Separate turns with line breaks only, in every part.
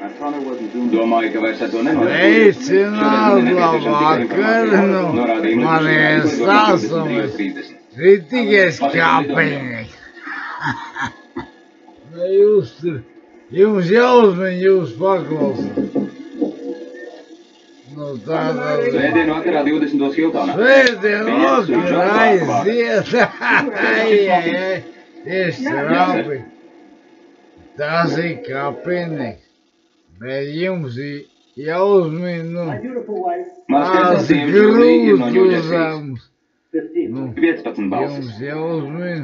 Domāju, ka vairs ar to nenotiek.
Veicināt labvakar, man ir stāstams kritikas kāpinieks. Jums jāuzmin, jūs paklausāt.
Svētdien vakarā 20. Hiltonā.
Svētdien vakarā aiziet. Tieši labi. Tas ir kāpinieks. Bet jums jāuzmin, tās grūti uzdevums.
15 balsis.
Jums jāuzmin.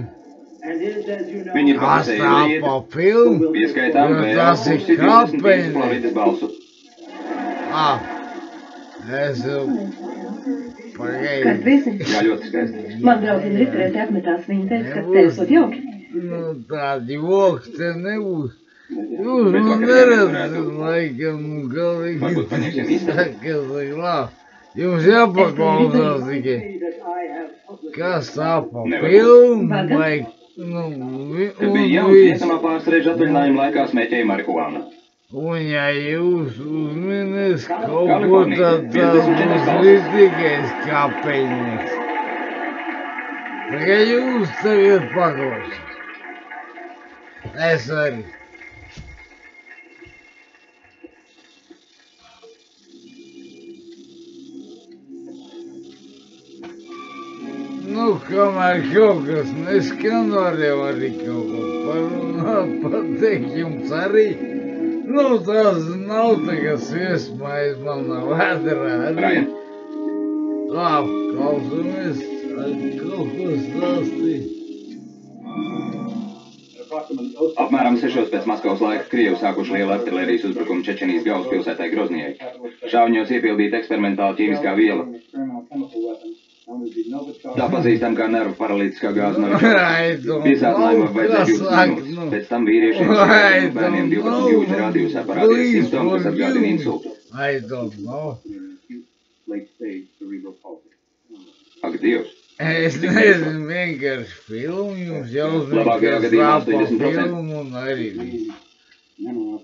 Viņi ir
Kas tā pa filmu?
Pieskaitām
Jo tas ir
23
kāpinieks.
Floridas balsu.
Es pagaidu.
Kas visi?
Jā, ļoti skaisti.
Man draudzene riterēti apmetās, viņa teica, ka tev esot jauki.
Tādi joki te nebūs. Jūs man neredzat, laikam, galīgi
Varbūt paņemsim īstenībā.
sakas, labi. Jums jāpaklausās tikai. Kas tā pa filmu? Vai,
Kad bija jauns, iesamā pārsreižu atvaļinājuma laikā smēķēja marihuānu.
Un ja jūs uzminēs kaut ko, tad tas būs kritikais kāpinieks. Tikai jūs tagad paklausāt. Es arī. Kamēr kaut kas neskan, var jau arī kaut ko parunāt, pateikt jums arī. Tas nav tagad iesmaiz manā vēderā arī. Labi, klausamies, kaut ko stāstīt.
Apmēram 6 pēc Maskavas laika Krievi sākuši lielu artilērijas uzbrukumu Čečenijas galvaspilsētai Groznijai. Šāviņos iepildīta eksperimentāla ķīmiskā viela. Tā pazīstam kā nervu paralītiskā gāze novietošana. Piesātinājumā vajadzēja 20 minūtes. Pēc tam vīriešiem bērniem 12 jūdžu rādījusā parādījās simptomi, kas atgādina insultu. Ak, Dievs!
Es nezinu, vienkārši filmu jums jāuzmin, kas tā pa filmu un arī viss.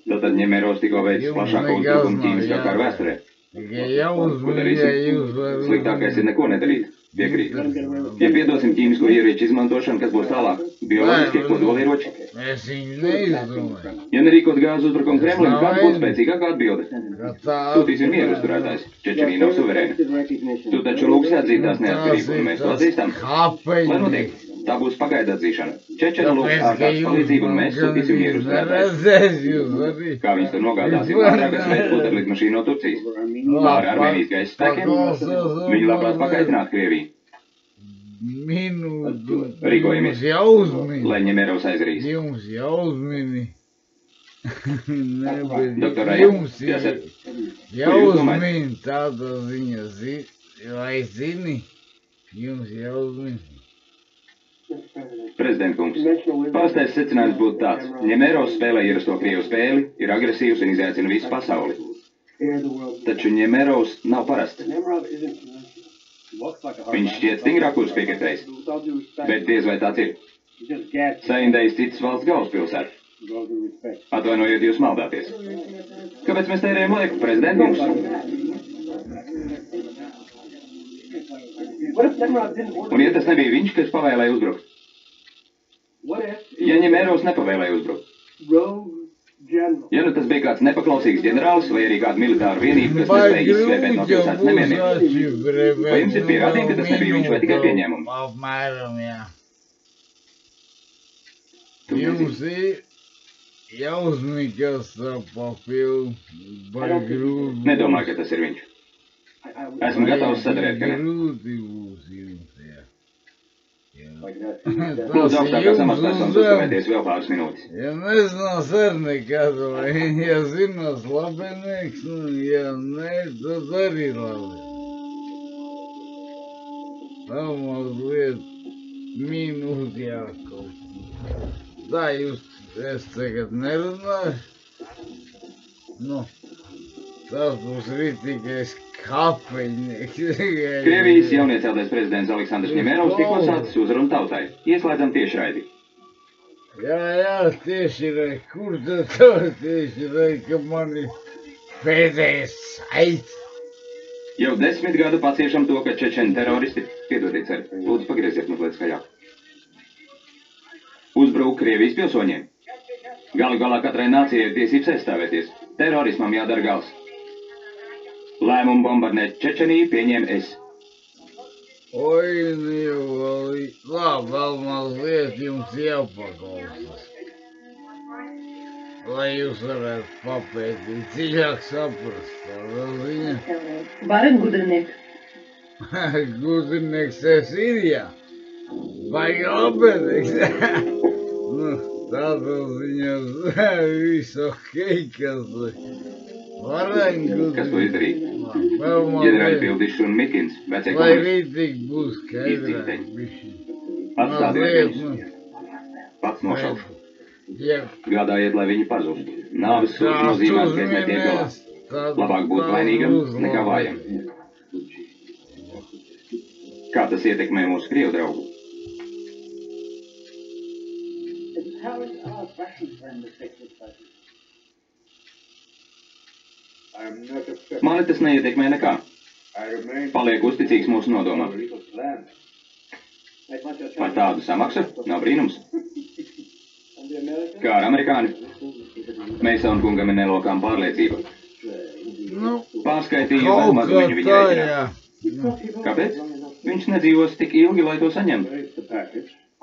Tātad ņemeros tikko veids plašāko uzbrukumu ķīmiskā kara vēsturē.
Tikai jāuzmin, ja jūs varat...
Sliktākais ir neko nedarīt. Piekrīt. Ja piedosim ķīmisko ierīču izmantošanu, kas būs tālāk? Bioloģiskie kodolieroči?
Es viņu neizdomāju.
Ja nerīkot gāzu uzbrukumu Kremlim, kāda būtu spēcīgākā atbilde? Sūtīsim mieru uzturētājs. Čečenija nav suverēna. Tu taču lūgsi atzīt tās neatkarību, un mēs to atzīstam. Lai notiek, tā būs pagaida atzīšana. Čečena lūgs ārkārtas palīdzību, un mēs sūtīsim mieru uzturētājs. Kā viņus tur nogādāsim ātrākais veids puterlidmašīnu no Turcijas. Pāri Armēnijas gaisa spēkiem, viņi labprāt pakaitinātu Krieviju. Rīkojamies, lai ņemeros aizrīs.
Jums jāuzmini.
Doktor Raja,
Jums jāuzmini tāda ziņa, vai zini? Jums jāuzmini.
Prezident kungs, parastais secinājums būtu tāds. Ņemeros spēlē ierasto Krievu spēli, ir agresīvs un izaicina visu pasauli. Taču Ņemeros nav parasts. Viņš šķiet stingrāk kurs piekritējis, bet diez vai tāds ir. Saindējis citas valsts galvaspilsētu. Atvainojiet, jūs maldāties. Kāpēc mēs tērējam laiku, prezident kungs? Un ja tas nebija viņš, kas pavēlēja uzbrukt? Ja Ņemeros nepavēlēja uzbrukt? Ja nu tas bija kāds nepaklausīgs ģenerālis vai arī kāda militāra vienība, kas nespēja izsvēpēt no pilsētas nemieniem? Vai jums ir pierādījumi, ka tas nebija viņš vai tikai pieņēmumi?
Apmēram, jā. Jums ir jāuzmini, kas tā pa filmu vai grūti.
Nedomāju, ka tas ir viņš. Esmu gatavs sadarēt, ka ne.
Grūti būs jums, jā.
Lūdzu augstākās amatpersonas uzkavēties vēl pāris minūtes.
Ja nezinās ar nekādu, vai ja zinās labinieks, ja ne, tad arī labi. Tā mazliet minūti jākaut. Tā jūs, es tagad nerunāšu. Tas būs ritīgais kāpinieks.
Krievijas jaunieceltais prezidents Aleksandrs Ņemerovs tikko sācis uzrunu tautai. Ieslēdzam tiešraidi.
Jā, tieši re, kur tad to tieši re, ka mani pēdējais aiz?
Jau 10 gadu paciešam to, ka čečeni teroristi, piedodiet, cer, lūdzu pagrieziet mazliet skaļāk, uzbruk Krievijas pilsoņiem. Galu galā katrai nācijai ir tiesības aizstāvēties. Terorismam jādara gals. Lēmumu bombardēt Čečeniju pieņem es.
Oi, labi, vēl mazliet jums jāpaklausās. Lai jūs varētu papētīt, dziļāk saprast, tādā ziņā.
Baren gudriniek.
Gudrinieks es ir, jā. Baigi labenieks. Tādā ziņā viss okei, kas Baren gudrinieks.
Kas to izdarīja? Ģenerāļpildīšs un Mikins, vecie
Lai
komunisti.
rītīgi būs skaidrāk.
Atstāties viņus. Pats nošaušu.
Jā.
Gādājiet, lai viņi pazūst. Nāves sūdz nozīmēs, ka es netiek galā. Labāk būt vainīgam nekā vājam. Kā tas ietekmē mūsu Krievu draugu? Mani tas neietekmē nekā. Paliek uzticīgs mūsu nodomam. Par tādu samaksu nav brīnums. Kā ar amerikāni? Meisona kungam ir nelokām pārliecība. Pārskaitīja vēl mazu viņu viņa rēķinā. Kāpēc? Viņš nedzīvos tik ilgi, lai to saņemtu.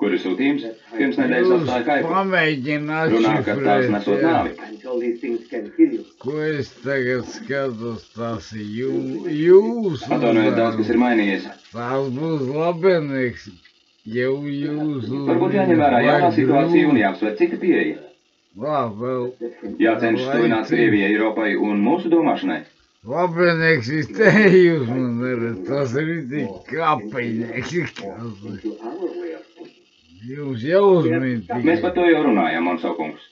Kur ir sūtījums? Pirms nedēļas atstāja kaifu. Runā, ka tās nesot nāvi.
Ko es tagad skatos, tās ir jūs.
Atvainojiet, daudz kas ir mainījies.
Tās būs labenieks. Jau jūs.
Varbūt jāņem vērā jaunā situācija un jāapsver cita pieeja.
Vēl.
Jācenšas tuvināt Krievijai, Eiropai un mūsu domāšanai.
Labenieks ir te jūs man neredz. Tas ir tik kāpinieks. Jūs jau uzmintīgi.
Mēs par to jau runājām, Monsaukungs.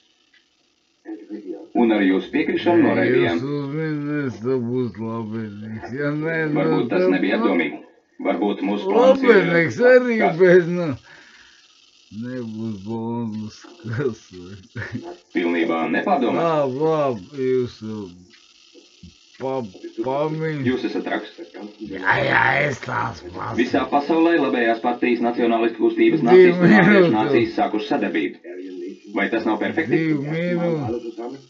Un ar jūsu piekrišanu noraidījām.
Jūs uzmintīs, tas būs labenieks. Ja ne,
varbūt tas nebija apdomīgi. Varbūt mūsu plāns ir...
Labenieks arī, bet nebūs bonus, kas vai.
Pilnībā nepārdomā.
Labi, jūs pamīn.
Jūs esat raks.
Jā, es tās pats.
Visā pasaulē labējās partijas nacionālistu kustības nacistu un āriešu nācijas sākuši sadarbību. Vai tas nav perfekti?
2 minūtes.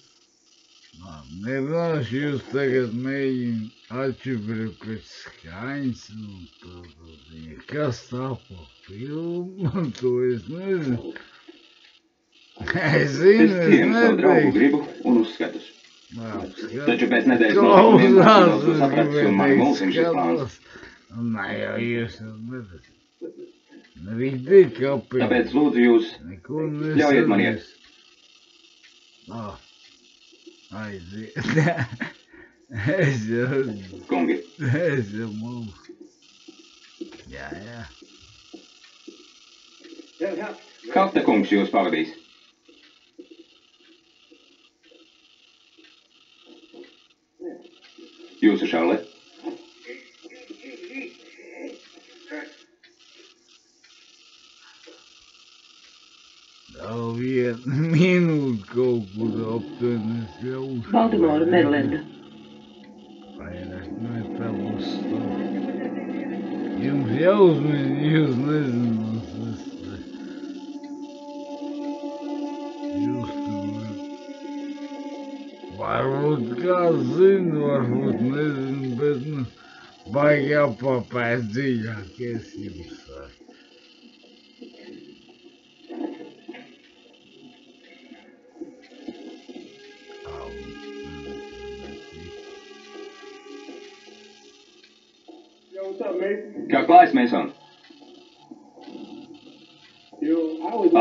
Nerunāšu, jūs tagad mēģini atšifrēt pēc skaņas un tādā ziņā. Kas tā pa filmu? To es nezinu. Es zinu,
es cienu savu draugu gribu un uzskatus. Taču pēc nedēļas notikumiem daudz to sapratis un mani mulsim šis plāns.
Nē, jau jūs neredzat. Rītīgi kāpēc.
Tāpēc lūdzu jūs, ļaujiet man iet.
Aiziet. Es jau...
Kungi.
Es jau mūsu. Jā.
Hafta kungs jūs pavadīs. Jūsu šaule.
Vēl 1 minūte kaut kur aptuveni es jau uzskatu.
Baltimora, Maryland.
Vairāk tā būs stāv. Jums jāuzmin, jūs nezinās. Jūs tur... Varbūt kā zinu, varbūt nezinu, bet baigi jāpapēc dziļāk, es jums saku.
Kā klājas, Mason?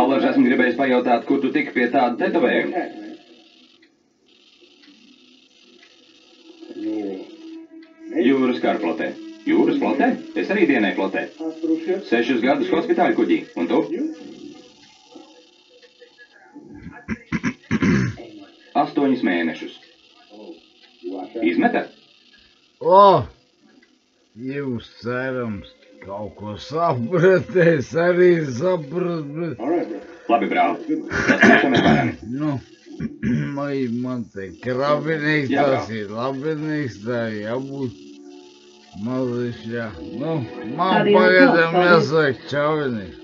Allaž esmu gribējis pajautāt, kur tu tiki pie tāda tetovējuma? Jūras karflotē. Jūras flotē? Es arī dienēju flotē. 6 gadus hospitāļu kuģī. Un tu? 8 mēnešus. Izmeta?
Jūs cerams. Kaut ko sapratēs, arī saprat, bet...
Labi, brāl. Tas tiešām ir varami.
Nu, man te krabinīgs tas ir, labinīgs tā jābūt. Maziņš, jā. Nu, man pagadam jāsaka čavinīgs.